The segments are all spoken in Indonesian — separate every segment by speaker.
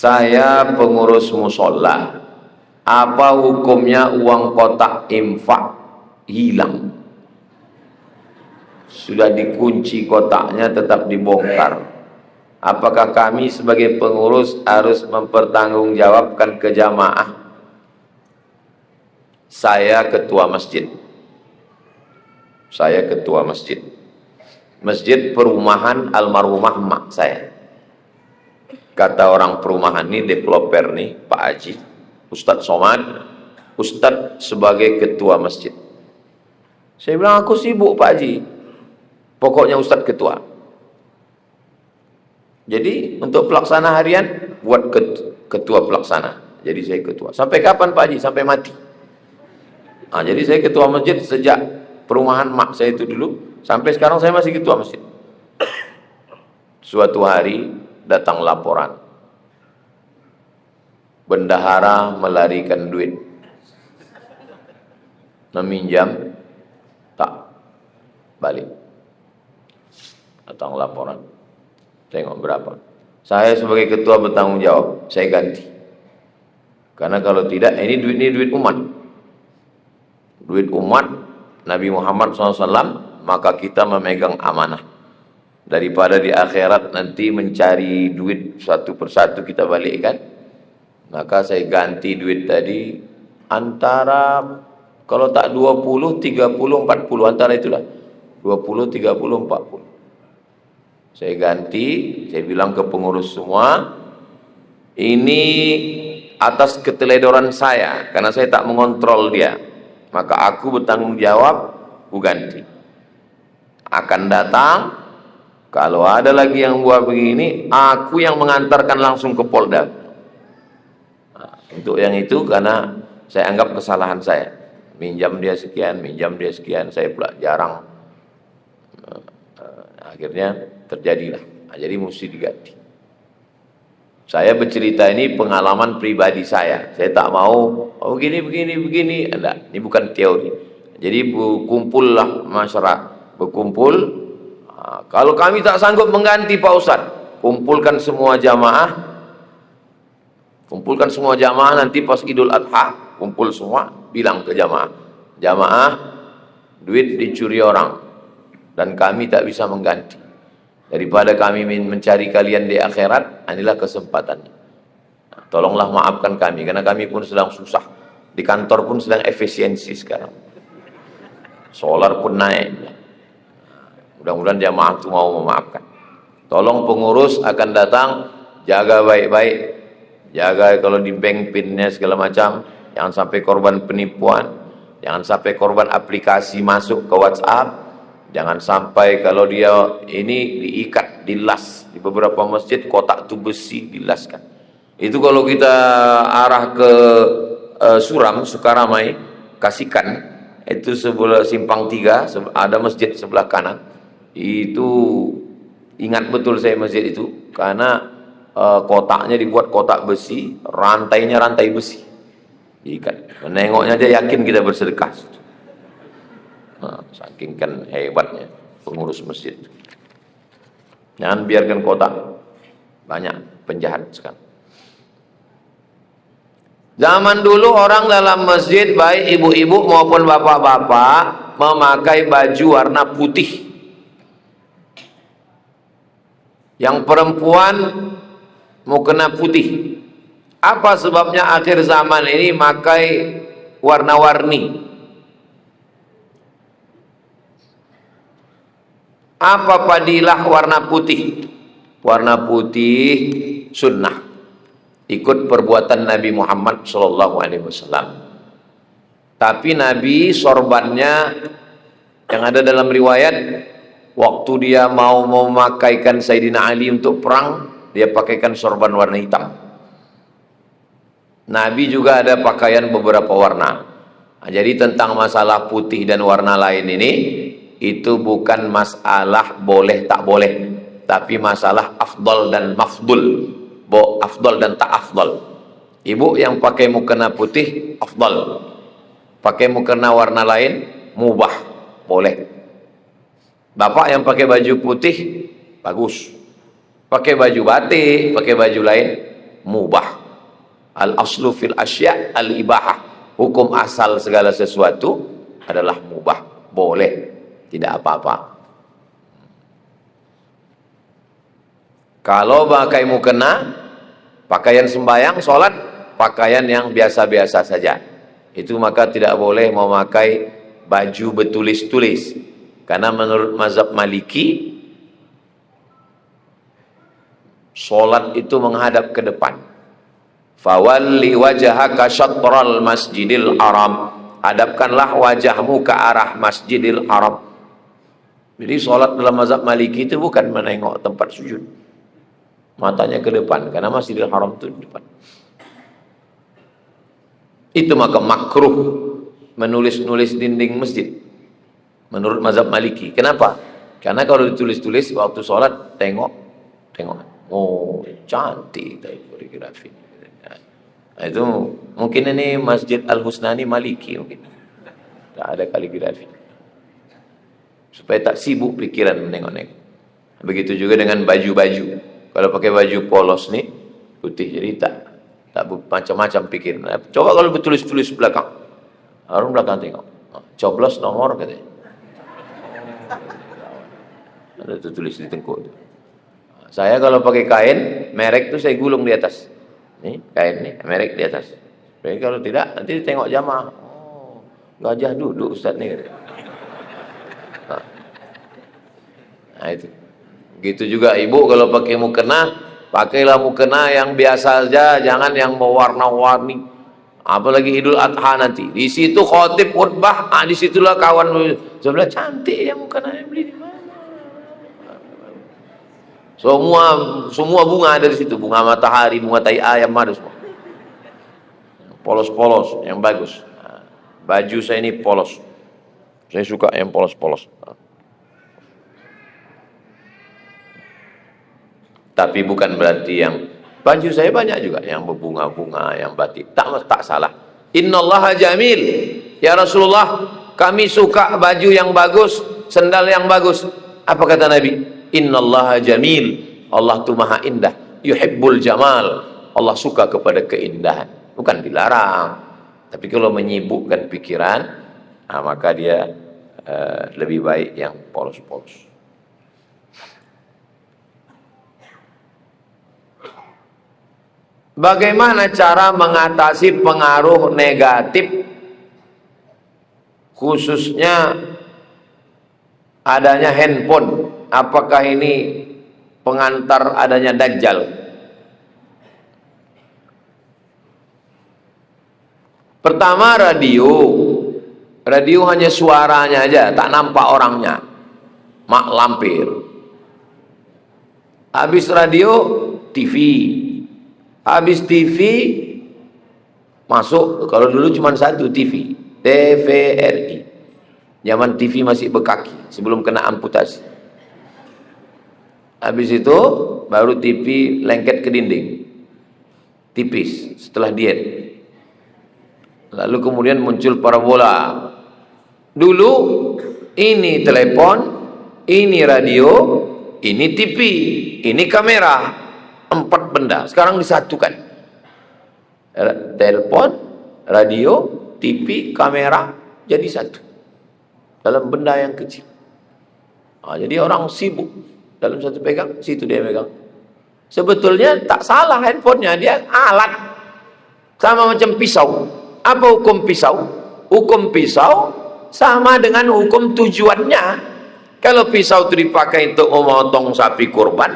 Speaker 1: Saya pengurus musola. Apa hukumnya uang kotak infak hilang? Sudah dikunci kotaknya tetap dibongkar. Apakah kami sebagai pengurus harus mempertanggungjawabkan ke jamaah? Saya ketua masjid. Saya ketua masjid. Masjid perumahan almarhumah mak saya. Kata orang perumahan ini, developer nih, Pak Haji, Ustadz Somad, Ustadz sebagai ketua masjid. Saya bilang, aku sibuk Pak Haji, pokoknya Ustadz ketua. Jadi untuk pelaksana harian, buat ketua pelaksana. Jadi saya ketua. Sampai kapan Pak Haji? Sampai mati. Nah, jadi saya ketua masjid sejak perumahan mak saya itu dulu, sampai sekarang saya masih ketua masjid. Suatu hari, datang laporan, bendahara melarikan duit, meminjam, tak balik. Datang laporan, tengok berapa. Saya sebagai ketua bertanggung jawab, saya ganti. Karena kalau tidak, ini duit umat. Duit umat Nabi Muhammad SAW, maka kita memegang amanah. Daripada di akhirat nanti mencari duit satu persatu kita balikkan, maka saya ganti duit tadi antara, kalau tak 20, 30, 40, antara itulah 20, 30, 40. Saya ganti, saya bilang ke pengurus semua, ini atas keteledoran saya, karena saya tak mengontrol dia, maka aku bertanggung jawab, aku ganti. Akan datang, kalau ada lagi yang buat begini, aku yang mengantarkan langsung ke Polda. Nah, untuk yang itu karena saya anggap kesalahan saya. Minjam dia sekian, saya pula jarang. Akhirnya terjadilah. Nah, jadi mesti diganti. Saya bercerita ini pengalaman pribadi saya. Saya tak mau, oh begini. Enggak, ini bukan teori. Jadi kumpullah masyarakat, berkumpul. Kalau kami tak sanggup mengganti Pak Ustadz, kumpulkan semua jamaah nanti pas Idul Adha, kumpul semua, bilang ke jamaah, duit dicuri orang dan kami tak bisa mengganti. Daripada kami mencari kalian di akhirat, inilah kesempatannya. Nah, tolonglah maafkan kami, karena kami pun sedang susah. Di kantor pun sedang efisiensi sekarang. Solar pun naik. Mudah-mudahan jamaah itu mau memaafkan. Tolong pengurus akan datang, jaga baik-baik, jaga kalau di bank pinnya segala macam, jangan sampai korban penipuan, jangan sampai korban aplikasi masuk ke WhatsApp, jangan sampai kalau dia ini diikat, dilas di beberapa masjid kotak itu besi dilaskan. Itu kalau kita arah ke Suram, Sukaramai, Kasikan, itu sebelah simpang 3 ada masjid sebelah kanan. Itu ingat betul saya masjid itu, karena kotaknya dibuat kotak besi, rantainya rantai besi diikat. Menengoknya aja yakin kita bersedekah. Nah, saking kan hebatnya pengurus masjid. Jangan biarkan kotak, banyak penjahat sekarang. Zaman dulu orang dalam masjid, baik ibu-ibu maupun bapak-bapak, memakai baju warna putih. Yang perempuan mukena putih. Apa sebabnya akhir zaman ini pakai warna-warni? Apa fadilah warna putih? Warna putih sunnah, ikut perbuatan Nabi Muhammad SAW. Tapi Nabi sorbannya yang ada dalam riwayat, waktu dia mau memakaikan Sayyidina Ali untuk perang, dia pakaikan sorban warna hitam. Nabi juga ada pakaian beberapa warna. Nah, jadi tentang masalah putih dan warna lain ini, itu bukan masalah boleh tak boleh, tapi masalah afdal dan mafdul, afdal dan tak afdal. Ibu yang pakai mukena putih afdal, pakai mukena warna lain mubah, boleh. Bapak yang pakai baju putih bagus, pakai baju batik, pakai baju lain mubah. Al aslu fil asya' al ibahah. Hukum asal segala sesuatu adalah mubah, boleh, tidak apa-apa. Kalau pakai mukena, pakaian sembahyang, sholat, pakaian yang biasa-biasa saja, itu maka tidak boleh memakai baju bertulis-tulis, karena menurut mazhab Maliki sholat itu menghadap ke depan. Fawalli wajhaka syatral masjidil haram, hadapkanlah wajahmu ke arah masjidil haram. Jadi sholat dalam mazhab Maliki itu bukan menengok tempat sujud, matanya ke depan, karena masjidil haram itu di depan. Itu maka makruh menulis-nulis dinding masjid menurut mazhab Maliki. Kenapa? Karena kalau ditulis-tulis waktu sholat, tengok, oh cantik kaligrafi. Nah, itu mungkin ini Masjid Al-Husnani Maliki, mungkin tak ada kaligrafi, supaya tak sibuk pikiran menengok-nengok. Begitu juga dengan baju-baju. Kalau pakai baju polos nih, putih, jadi tak macam-macam pikir. Nah, coba kalau bertulis-tulis belakang, orang belakang tengok, coblos nomor katanya, ada tulis di tengkuk. Saya kalau pakai kain merek tuh saya gulung di atas. Nih kain nih merek di atas. Jadi kalau tidak nanti tengok jamaah, oh gajah duduk Ustaz nih. Nah itu. Begitu juga ibu kalau pakai mukena, pakailah mukena yang biasa saja, jangan yang mewarna-warni. Apalagi Idul Adha nanti. Di situ khotib khutbah, di situlah kawan sebelah cantik ya mukena yang beli di mana. Semua bunga ada di situ, bunga matahari, bunga tai ayam ada semua. Polos-polos, yang bagus. Nah, baju saya ini polos. Saya suka yang polos-polos. Nah. Tapi bukan berarti yang baju saya banyak juga yang berbunga-bunga, yang batik. Tak salah. Innallaha jamil. Ya Rasulullah, kami suka baju yang bagus, sendal yang bagus. Apa kata Nabi? Innallaha jamil, Allah itu maha indah, yuhibbul jamal, Allah suka kepada keindahan. Bukan dilarang, tapi kalau menyibukkan pikiran, nah maka dia lebih baik yang polos-polos. Bagaimana cara mengatasi pengaruh negatif, khususnya adanya handphone? Apakah ini pengantar adanya Dajjal? Pertama, radio hanya suaranya aja, tak nampak orangnya, mak lampir. Habis radio, TV. Habis TV, masuk, kalau dulu cuma satu TV, TVRI. Zaman TV masih berkaki, sebelum kena amputasi. Habis itu baru TV lengket ke dinding, tipis setelah diet. Lalu kemudian muncul parabola. Dulu ini telepon, ini radio, ini TV, ini kamera, 4 benda. Sekarang disatukan. Telepon, radio, TV, kamera jadi satu dalam benda yang kecil. Nah, jadi orang sibuk dalam satu pegang, situ dia pegang. Sebetulnya tak salah handphonenya, dia alat. Sama macam pisau. Apa hukum pisau? Hukum pisau sama dengan hukum tujuannya. Kalau pisau itu dipakai untuk memotong sapi kurban,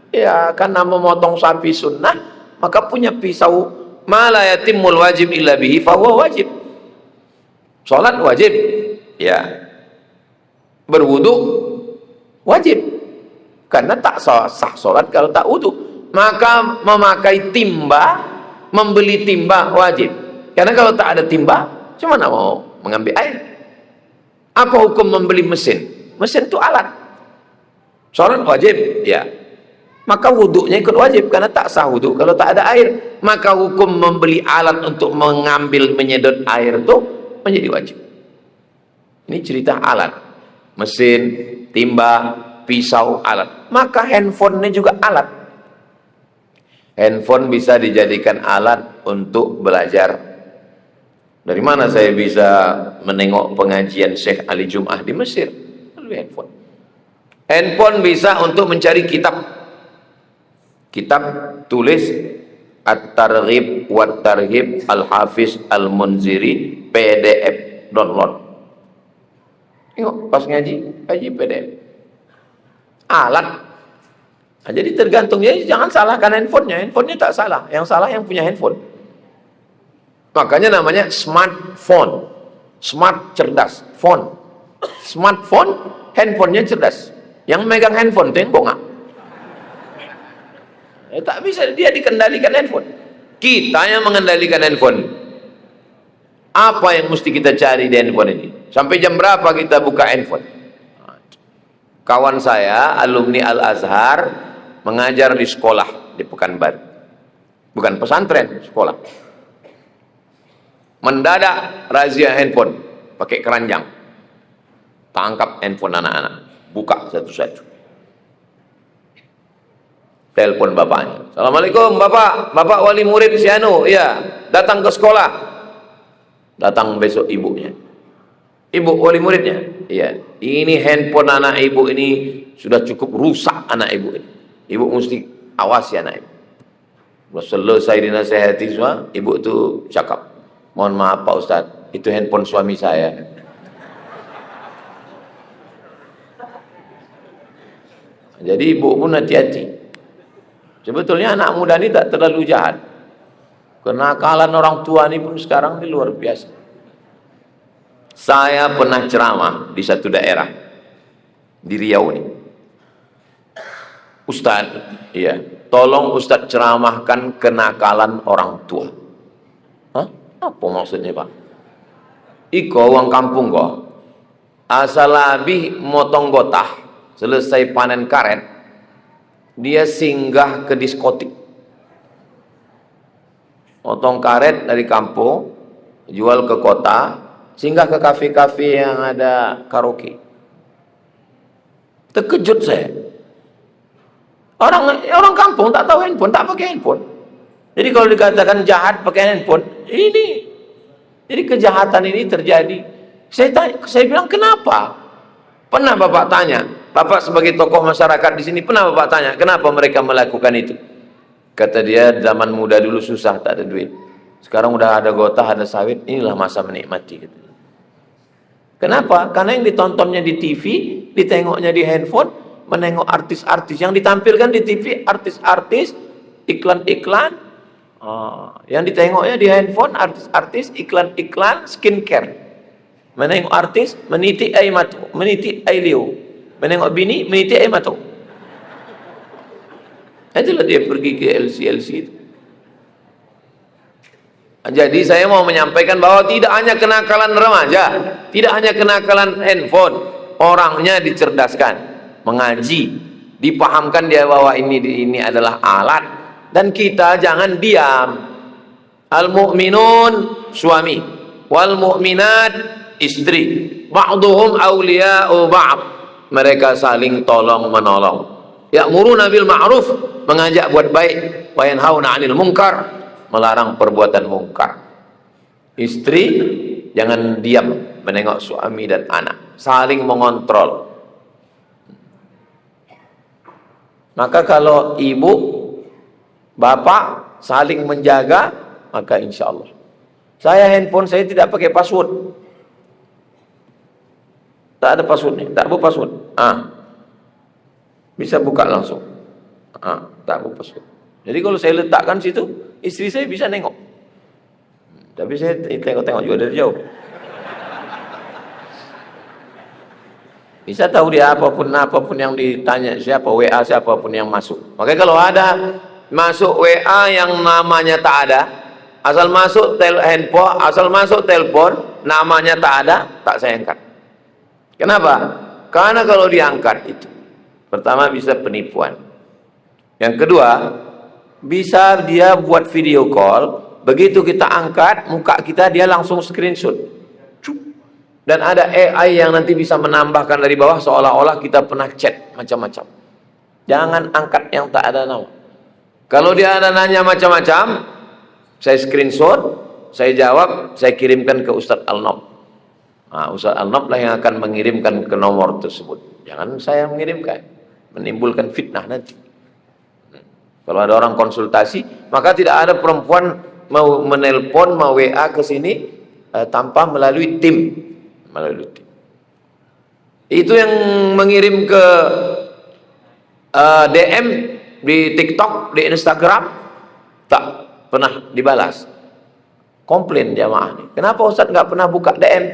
Speaker 1: ya karena memotong sapi sunnah, maka punya pisau. Ma la yatimul wajib illa bihi fahuwa wajib. Salat wajib, ya. Berwudu wajib. Karena tak sah sholat kalau tak wudu. Maka memakai timba, membeli timba wajib. Karena kalau tak ada timba, gimana mau mengambil air? Apa hukum membeli mesin? Mesin itu alat. Sholat wajib, ya. Maka wudunya ikut wajib, karena tak sah wudu kalau tak ada air. Maka hukum membeli alat untuk mengambil, menyedot air itu menjadi wajib. Ini cerita alat. Mesin, timba, pisau, alat. Maka handphonenya juga alat. Handphone bisa dijadikan alat untuk belajar. Dari mana saya bisa menengok pengajian Syekh Ali Jum'ah di Mesir? Melalui handphone. Handphone bisa untuk mencari kitab. Kitab tulis At-Targhib wa Tarhib Al-Hafiz Al-Munziri PDF download. Tengok pas ngaji PDF. Alat. Nah, jadi tergantung, ya, jangan salahkan handphonenya. Handphonenya tak salah, yang salah yang punya handphone. Makanya namanya smartphone. Smart, cerdas. Phone. Smartphone, handphonenya cerdas. Yang megang handphone itu yang bongak. Ya, tak bisa dia dikendalikan handphone. Kita yang mengendalikan handphone. Apa yang mesti kita cari di handphone ini? Sampai jam berapa kita buka handphone? Kawan saya, alumni Al-Azhar, mengajar di sekolah di Pekanbaru. Bukan pesantren, sekolah. Mendadak razia handphone, pakai keranjang. Tangkap handphone anak-anak, buka satu-satu. Telepon bapaknya. Assalamualaikum bapak, bapak wali murid si Anu, iya, datang ke sekolah. Datang besok ibunya. Ibu wali muridnya, iya. Ini handphone anak ibu ini sudah cukup rusak anak ibu ini. Ibu mesti awasi anak ibu. Selesai dinasihati semua, ibu itu cakap, mohon maaf Pak Ustadz, itu handphone suami saya. Jadi ibu pun hati-hati. Sebetulnya anak muda ini tak terlalu jahat. Kenakalan orang tua ini pun sekarang ini luar biasa. Saya pernah ceramah di satu daerah di Riau ini. Ustadz, iya, tolong Ustadz ceramahkan kenakalan orang tua. Hah? Apa maksudnya Pak? Iko uang kampung kok. Asal habis motong gotah, selesai panen karet, dia singgah ke diskotik. Motong karet dari kampung, jual ke kota, singgah ke kafe-kafe yang ada karaoke. Terkejut saya. Orang kampung tak tahu handphone, tak pakai handphone. Jadi kalau dikatakan jahat pakai handphone, ini. Jadi kejahatan ini terjadi. Saya bilang kenapa? Pernah Bapak tanya, Bapak sebagai tokoh masyarakat di sini pernah Bapak tanya, kenapa mereka melakukan itu? Kata dia, zaman muda dulu susah, tak ada duit. Sekarang udah ada gotah, ada sawit, inilah masa menikmati. Gitu. Kenapa? Karena yang ditontonnya di TV, ditengoknya di handphone, menengok artis-artis. Yang ditampilkan di TV, artis-artis, iklan-iklan. Yang ditengoknya di handphone, artis-artis, iklan-iklan, skincare. Menengok artis, meniti air mata, meniti air liu. Menengok bini, meniti air mata. Itulah dia pergi ke LC itu. Jadi saya mau menyampaikan bahwa tidak hanya kenakalan remaja, tidak hanya kenakalan handphone, orangnya dicerdaskan, mengaji, dipahamkan dia bahwa ini adalah alat, dan kita jangan diam. Al-mu'minun suami, wal mu'minat istri, ba'duhum awliya'u ba'd, mereka saling tolong menolong. Ya'muruna bil ma'ruf, mengajak buat baik, wa yanhauna 'anil munkar, melarang perbuatan mungkar. Istri jangan diam menengok suami dan anak, saling mengontrol. Maka kalau ibu, bapak saling menjaga, maka insya Allah. Saya handphone saya tidak pakai password, tak ada passwordnya, tak buka password. Bisa buka langsung. Tak buka password. Jadi kalau saya letakkan situ, istri saya bisa nengok. Tapi saya tengok-tengok juga dari jauh. Bisa tahu dia apapun yang ditanya, siapa WA siapapun yang masuk. Makanya kalau ada masuk WA yang namanya tak ada, asal masuk handphone, asal masuk telepon, namanya tak ada, tak saya angkat. Kenapa? Karena kalau diangkat itu, pertama bisa penipuan. Yang kedua, bisa dia buat video call, begitu kita angkat muka kita, dia langsung screenshot. Dan ada AI yang nanti bisa menambahkan dari bawah seolah-olah kita pernah chat macam-macam. Jangan angkat yang tak ada nama. Kalau dia ada nanya macam-macam, saya screenshot, saya jawab, saya kirimkan ke Ustadz Al-Nob. Nah, Ustadz Al-Nob lah yang akan mengirimkan ke nomor tersebut. Jangan saya mengirimkan, menimbulkan fitnah nanti. Kalau ada orang konsultasi, maka tidak ada perempuan mau menelpon, mau WA ke sini tanpa melalui tim. Melalui tim. Itu yang mengirim ke DM di TikTok, di Instagram, tak pernah dibalas. Komplain jamaah nih. Kenapa Ustaz nggak pernah buka DM?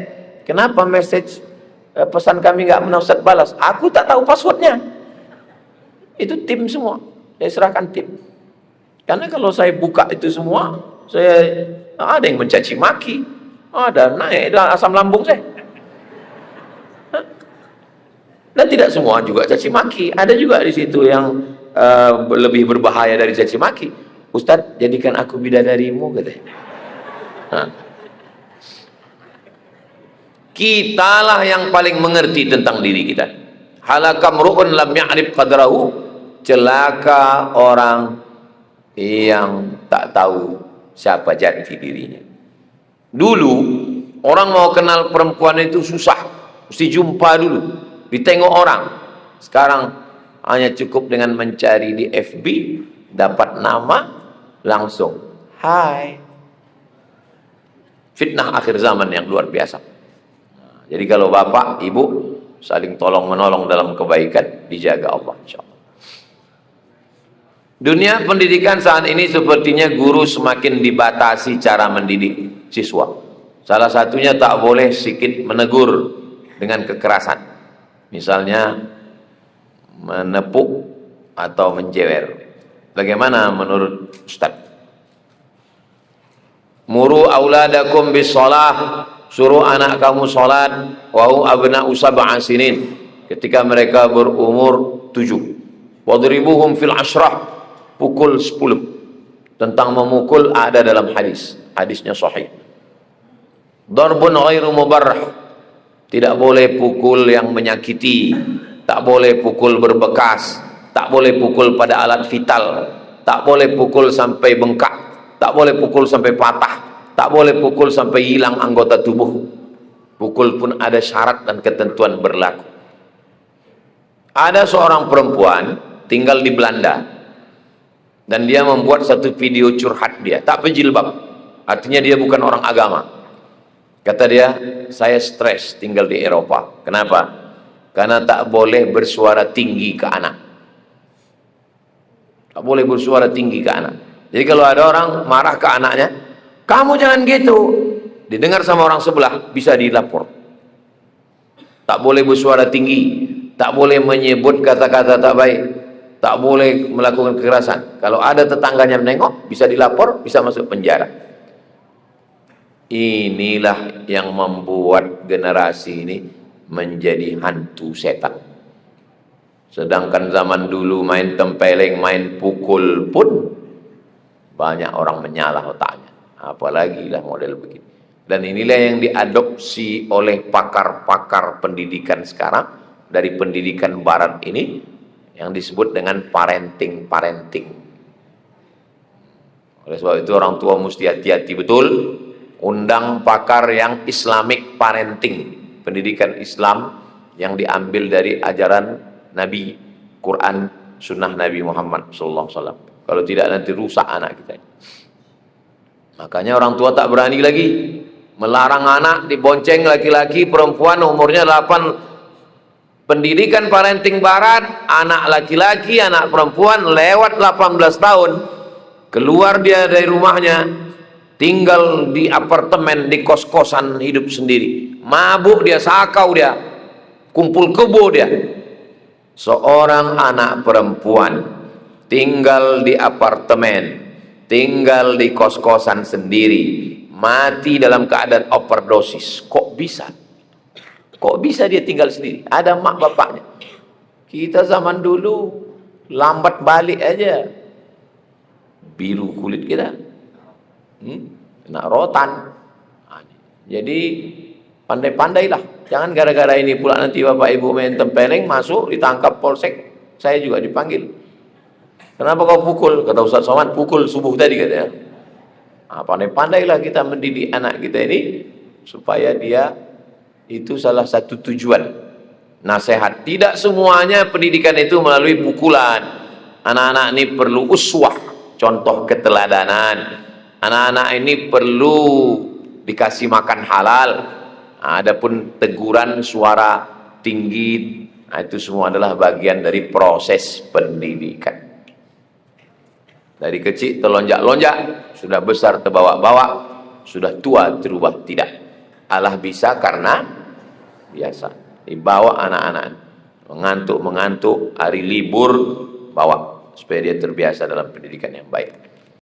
Speaker 1: Kenapa message pesan kami nggak pernah Ustaz balas? Aku tak tahu passwordnya. Itu tim semua. Saya serahkan tim. Karena kalau saya buka itu semua, saya ada yang mencaci maki, ada naik dalam asam lambung saya. Dan tidak semua juga caci maki. Ada juga di situ yang lebih berbahaya dari caci maki. Ustaz, jadikan aku bidadarimu, katanya. Nah. Kitalah yang paling mengerti tentang diri kita. Halakam ru'un lam ya'rif qadrahu. Celaka orang yang tak tahu siapa jati dirinya. Dulu orang mau kenal perempuan itu susah, mesti jumpa dulu, ditengok orang. Sekarang hanya cukup dengan mencari di FB, dapat nama, langsung hai. Fitnah akhir zaman yang luar biasa. Nah, jadi kalau bapak, ibu saling tolong menolong dalam kebaikan, dijaga Allah insya Allah. Dunia pendidikan saat ini sepertinya guru semakin dibatasi cara mendidik siswa. Salah satunya tak boleh sedikit menegur dengan kekerasan. Misalnya menepuk atau menjewer. Bagaimana menurut Ustaz? Muru auladakum bis shalah, suruh anak kamu salat, wa abna'u sab'a sinin, ketika mereka berumur 7. Wadribuhum fil ashrah, pukul 10. Tentang memukul ada dalam hadis. Hadisnya sahih. Darbun ghairu mubarrah, tidak boleh pukul yang menyakiti, tak boleh pukul berbekas, tak boleh pukul pada alat vital, tak boleh pukul sampai bengkak, tak boleh pukul sampai patah, tak boleh pukul sampai hilang anggota tubuh. Pukul pun ada syarat dan ketentuan berlaku. Ada seorang perempuan tinggal di Belanda, dan dia membuat satu video curhat dia, tak berjilbab, artinya dia bukan orang agama. Kata dia, saya stres tinggal di Eropa. Kenapa? Karena tak boleh bersuara tinggi ke anak. Tak boleh bersuara tinggi ke anak. Jadi kalau ada orang marah ke anaknya, kamu jangan gitu, didengar sama orang sebelah, bisa dilapor. Tak boleh bersuara tinggi, tak boleh menyebut kata-kata tak baik, tak boleh melakukan kekerasan. Kalau ada tetangganya menengok, bisa dilapor, bisa masuk penjara. Inilah yang membuat generasi ini menjadi hantu setan. Sedangkan zaman dulu main tempeleng, main pukul pun banyak orang menyalah otaknya. Apalagi lah model begini. Dan inilah yang diadopsi oleh pakar-pakar pendidikan sekarang dari pendidikan barat ini, yang disebut dengan parenting. Oleh sebab itu orang tua mesti hati-hati betul, undang pakar yang Islamic parenting, pendidikan Islam yang diambil dari ajaran Nabi, Quran, Sunnah Nabi Muhammad SAW. Kalau tidak nanti rusak anak kita. Makanya orang tua tak berani lagi melarang anak dibonceng laki-laki, perempuan umurnya 8. Pendidikan parenting barat, anak laki-laki, anak perempuan lewat 18 tahun, keluar dia dari rumahnya, tinggal di apartemen, di kos-kosan, hidup sendiri, mabuk dia, sakau dia, kumpul kebo dia. Seorang anak perempuan tinggal di apartemen, tinggal di kos-kosan sendiri, mati dalam keadaan overdosis. Kok bisa? Kok bisa dia tinggal sendiri? Ada mak bapaknya. Kita zaman dulu lambat balik aja, biru kulit kita, kena rotan. Jadi pandai-pandailah. Jangan gara-gara ini pula nanti bapak ibu main tempeleng, masuk ditangkap polsek, saya juga dipanggil. Kenapa kau pukul? Kata Ustaz Somad, pukul subuh tadi katanya. Pandai-pandailah kita mendidik anak kita ini supaya dia itu salah satu tujuan nasihat. Tidak semuanya pendidikan itu melalui pukulan. Anak-anak ini perlu uswah, contoh keteladanan. Anak-anak ini perlu dikasih makan halal. Adapun teguran suara tinggi, itu semua adalah bagian dari proses pendidikan. Dari kecil terlonjak-lonjak, sudah besar terbawa-bawa, sudah tua terubah tidak. Allah bisa karena biasa. Dibawa anak-anak mengantuk-mengantuk, hari libur bawa supaya dia terbiasa dalam pendidikan yang baik.